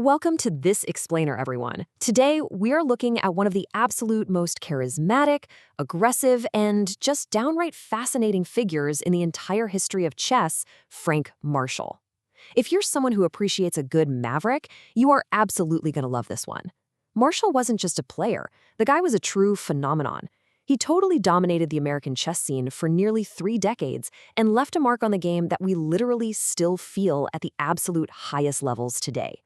Welcome to This Explainer, everyone. Today, we're looking at one of the absolute most charismatic, aggressive, and just downright fascinating figures in the entire history of chess, Frank Marshall. If you're someone who appreciates a good maverick, you are absolutely going to love this one. Marshall wasn't just a player. The guy was a true phenomenon. He totally dominated the American chess scene for nearly 3 decades and left a mark on the game that we literally still feel at the absolute highest levels today.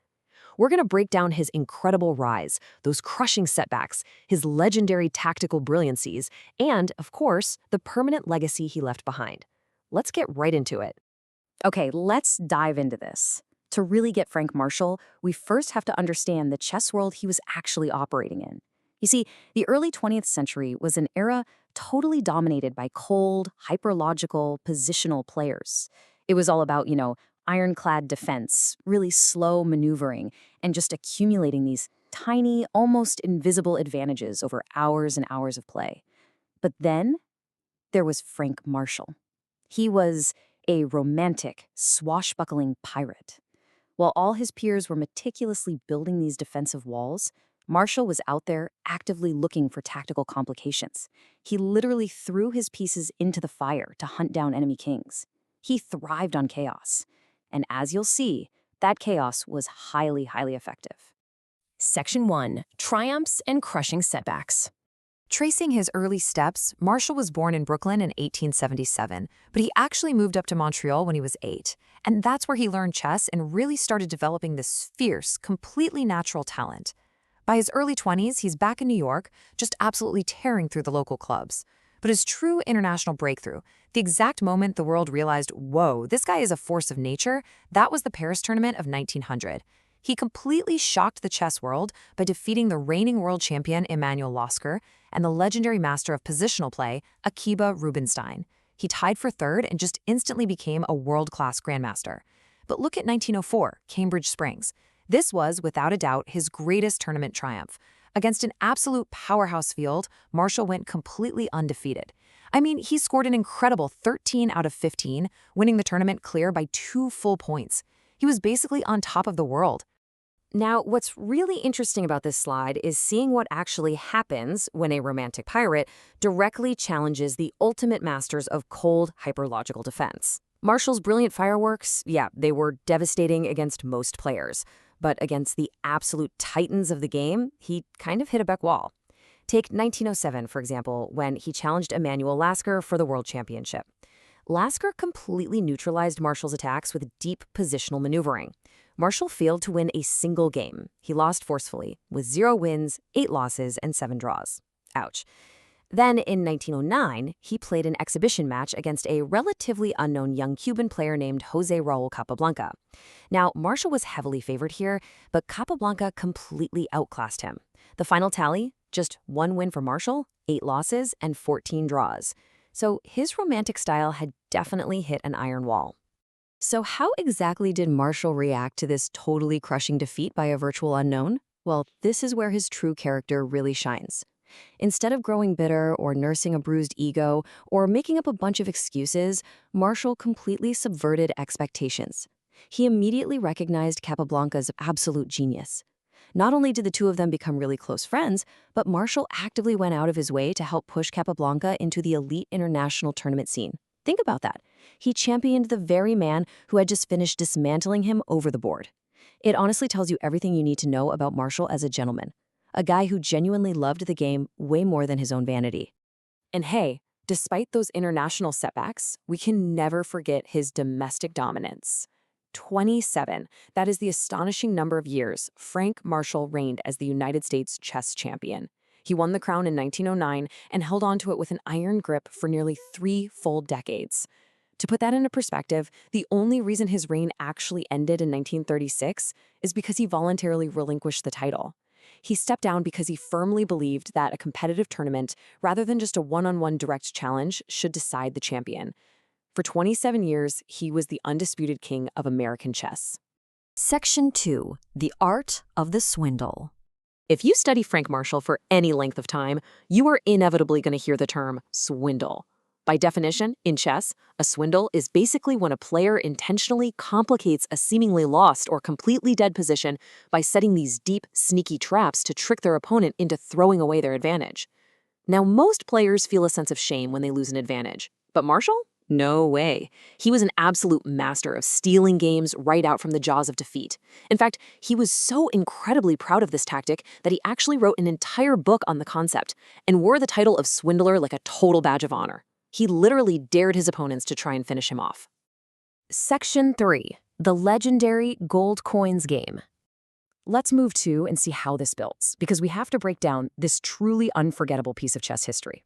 We're going to break down his incredible rise, those crushing setbacks, his legendary tactical brilliancies, and, of course, the permanent legacy he left behind. Let's get right into it. Okay, let's dive into this. To really get Frank Marshall, we first have to understand the chess world he was actually operating in. You see, the early 20th century was an era totally dominated by cold, hyperlogical, positional players. It was all about, ironclad defense, really slow maneuvering, and just accumulating these tiny, almost invisible advantages over hours and hours of play. But then there was Frank Marshall. He was a romantic, swashbuckling pirate. While all his peers were meticulously building these defensive walls, Marshall was out there actively looking for tactical complications. He literally threw his pieces into the fire to hunt down enemy kings. He thrived on chaos. And as you'll see, that chaos was highly, highly effective. Section 1. Triumphs and Crushing Setbacks. Tracing his early steps, Marshall was born in Brooklyn in 1877, but he actually moved up to Montreal when he was 8. And that's where he learned chess and really started developing this fierce, completely natural talent. By his early 20s, he's back in New York, just absolutely tearing through the local clubs. But his true international breakthrough, the exact moment the world realized, whoa, this guy is a force of nature, that was the Paris tournament of 1900. He completely shocked the chess world by defeating the reigning world champion Emanuel Lasker and the legendary master of positional play, Akiba Rubinstein. He tied for third and just instantly became a world-class grandmaster. But look at 1904, Cambridge Springs. This was, without a doubt, his greatest tournament triumph. Against an absolute powerhouse field, Marshall went completely undefeated. I mean, he scored an incredible 13 out of 15, winning the tournament clear by 2 full points. He was basically on top of the world. Now, what's really interesting about this slide is seeing what actually happens when a romantic pirate directly challenges the ultimate masters of cold, hyperlogical defense. Marshall's brilliant fireworks, yeah, they were devastating against most players. But against the absolute titans of the game, he kind of hit a back wall. Take 1907, for example, when he challenged Emanuel Lasker for the World Championship. Lasker completely neutralized Marshall's attacks with deep positional maneuvering. Marshall failed to win a single game. He lost forcefully, with 0 wins, 8 losses, and 7 draws. Ouch. Then, in 1909, he played an exhibition match against a relatively unknown young Cuban player named Jose Raul Capablanca. Now, Marshall was heavily favored here, but Capablanca completely outclassed him. The final tally? Just 1 win for Marshall, 8 losses, and 14 draws. So his romantic style had definitely hit an iron wall. So how exactly did Marshall react to this totally crushing defeat by a virtual unknown? Well, this is where his true character really shines. Instead of growing bitter or nursing a bruised ego or making up a bunch of excuses, Marshall completely subverted expectations. He immediately recognized Capablanca's absolute genius. Not only did the two of them become really close friends, but Marshall actively went out of his way to help push Capablanca into the elite international tournament scene. Think about that. He championed the very man who had just finished dismantling him over the board. It honestly tells you everything you need to know about Marshall as a gentleman. A guy who genuinely loved the game way more than his own vanity. And hey, despite those international setbacks, we can never forget his domestic dominance. 27. That is the astonishing number of years Frank Marshall reigned as the United States chess champion. He won the crown in 1909 and held on to it with an iron grip for nearly 3 full decades. To put that into perspective, the only reason his reign actually ended in 1936 is because he voluntarily relinquished the title. He stepped down because he firmly believed that a competitive tournament, rather than just a one-on-one direct challenge, should decide the champion. For 27 years, he was the undisputed king of American chess. Section 2. The Art of the Swindle. If you study Frank Marshall for any length of time, you are inevitably going to hear the term swindle. By definition, in chess, a swindle is basically when a player intentionally complicates a seemingly lost or completely dead position by setting these deep, sneaky traps to trick their opponent into throwing away their advantage. Now, most players feel a sense of shame when they lose an advantage, but Marshall? No way. He was an absolute master of stealing games right out from the jaws of defeat. In fact, he was so incredibly proud of this tactic that he actually wrote an entire book on the concept and wore the title of swindler like a total badge of honor. He literally dared his opponents to try and finish him off. Section 3. The legendary gold coins game. Let's move to and see how this builds, because we have to break down this truly unforgettable piece of chess history.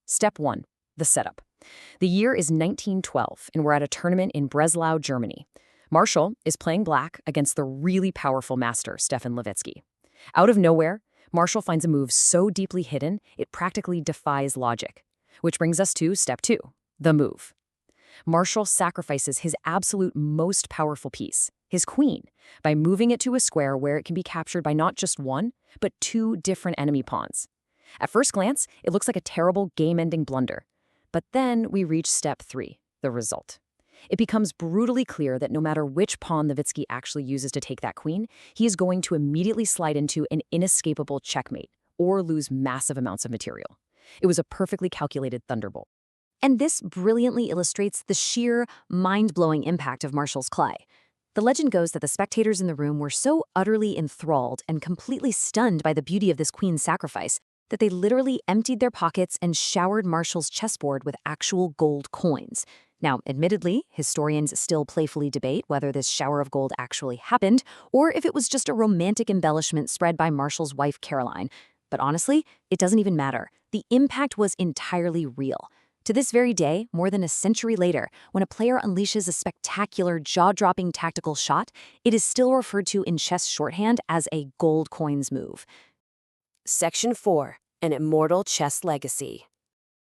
Step 1. The setup. The year is 1912, and we're at a tournament in Breslau, Germany. Marshall is playing black against the really powerful master, Stefan Levitsky. Out of nowhere, Marshall finds a move so deeply hidden, it practically defies logic. Which brings us to step 2, the move. Marshall sacrifices his absolute most powerful piece, his queen, by moving it to a square where it can be captured by not just one, but 2 different enemy pawns. At first glance, it looks like a terrible game-ending blunder. But then we reach step 3, the result. It becomes brutally clear that no matter which pawn Levitsky actually uses to take that queen, he is going to immediately slide into an inescapable checkmate or lose massive amounts of material. It was a perfectly calculated thunderbolt. And this brilliantly illustrates the sheer, mind-blowing impact of Marshall's play. The legend goes that the spectators in the room were so utterly enthralled and completely stunned by the beauty of this queen's sacrifice that they literally emptied their pockets and showered Marshall's chessboard with actual gold coins. Now, admittedly, historians still playfully debate whether this shower of gold actually happened or if it was just a romantic embellishment spread by Marshall's wife, Caroline. But honestly, it doesn't even matter. The impact was entirely real. To this very day, more than a century later, when a player unleashes a spectacular, jaw-dropping tactical shot, it is still referred to in chess shorthand as a gold coins move. Section 4. An immortal chess legacy.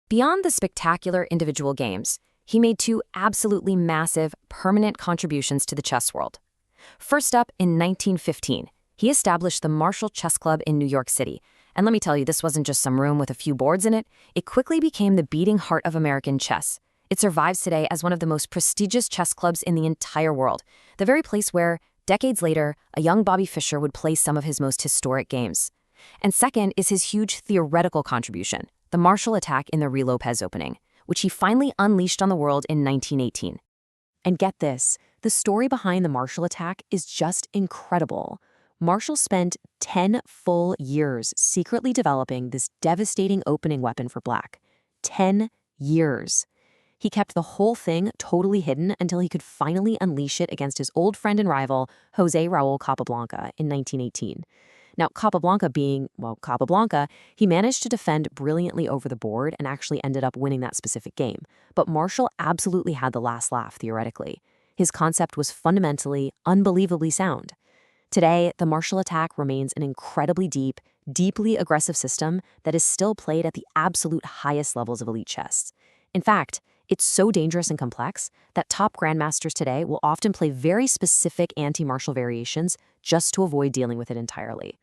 Beyond the spectacular individual games, he made 2 absolutely massive, permanent contributions to the chess world. First up, in 1915, he established the Marshall Chess Club in New York City. And let me tell you, this wasn't just some room with a few boards in it. It quickly became the beating heart of American chess. It survives today as one of the most prestigious chess clubs in the entire world, the very place where, decades later, a young Bobby Fischer would play some of his most historic games. And second is his huge theoretical contribution, the Marshall attack in the Ruy Lopez opening, which he finally unleashed on the world in 1918. And get this, the story behind the Marshall attack is just incredible. Marshall spent 10 full years secretly developing this devastating opening weapon for black. 10 years. He kept the whole thing totally hidden until he could finally unleash it against his old friend and rival, José Raúl Capablanca, in 1918. Now, Capablanca being, well, Capablanca, he managed to defend brilliantly over the board and actually ended up winning that specific game. But Marshall absolutely had the last laugh, theoretically. His concept was fundamentally, unbelievably sound. Today, the Marshall attack remains an incredibly deep, deeply aggressive system that is still played at the absolute highest levels of elite chess. In fact, it's so dangerous and complex that top grandmasters today will often play very specific anti-Marshall variations just to avoid dealing with it entirely.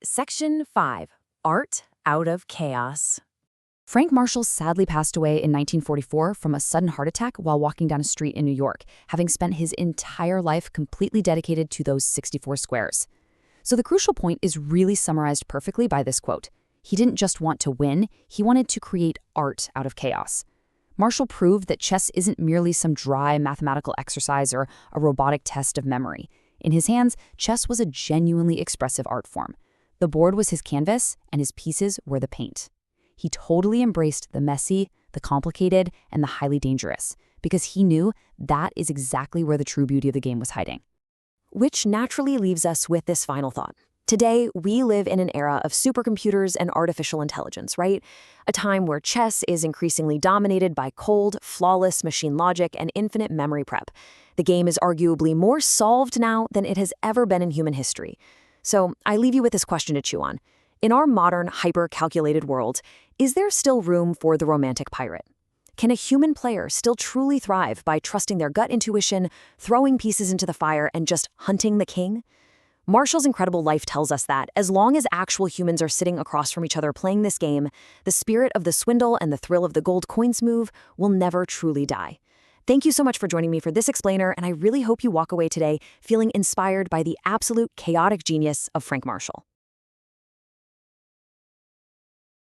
Section 5. Art out of chaos. Frank Marshall sadly passed away in 1944 from a sudden heart attack while walking down a street in New York, having spent his entire life completely dedicated to those 64 squares. So the crucial point is really summarized perfectly by this quote. He didn't just want to win, he wanted to create art out of chaos. Marshall proved that chess isn't merely some dry mathematical exercise or a robotic test of memory. In his hands, chess was a genuinely expressive art form. The board was his canvas, and his pieces were the paint. He totally embraced the messy, the complicated, and the highly dangerous, because he knew that is exactly where the true beauty of the game was hiding. Which naturally leaves us with this final thought. Today, we live in an era of supercomputers and artificial intelligence, right? A time where chess is increasingly dominated by cold, flawless machine logic and infinite memory prep. The game is arguably more solved now than it has ever been in human history. So I leave you with this question to chew on. In our modern, hyper-calculated world, is there still room for the romantic pirate? Can a human player still truly thrive by trusting their gut intuition, throwing pieces into the fire, and just hunting the king? Marshall's incredible life tells us that, as long as actual humans are sitting across from each other playing this game, the spirit of the swindle and the thrill of the gold coins move will never truly die. Thank you so much for joining me for this explainer, and I really hope you walk away today feeling inspired by the absolute chaotic genius of Frank Marshall.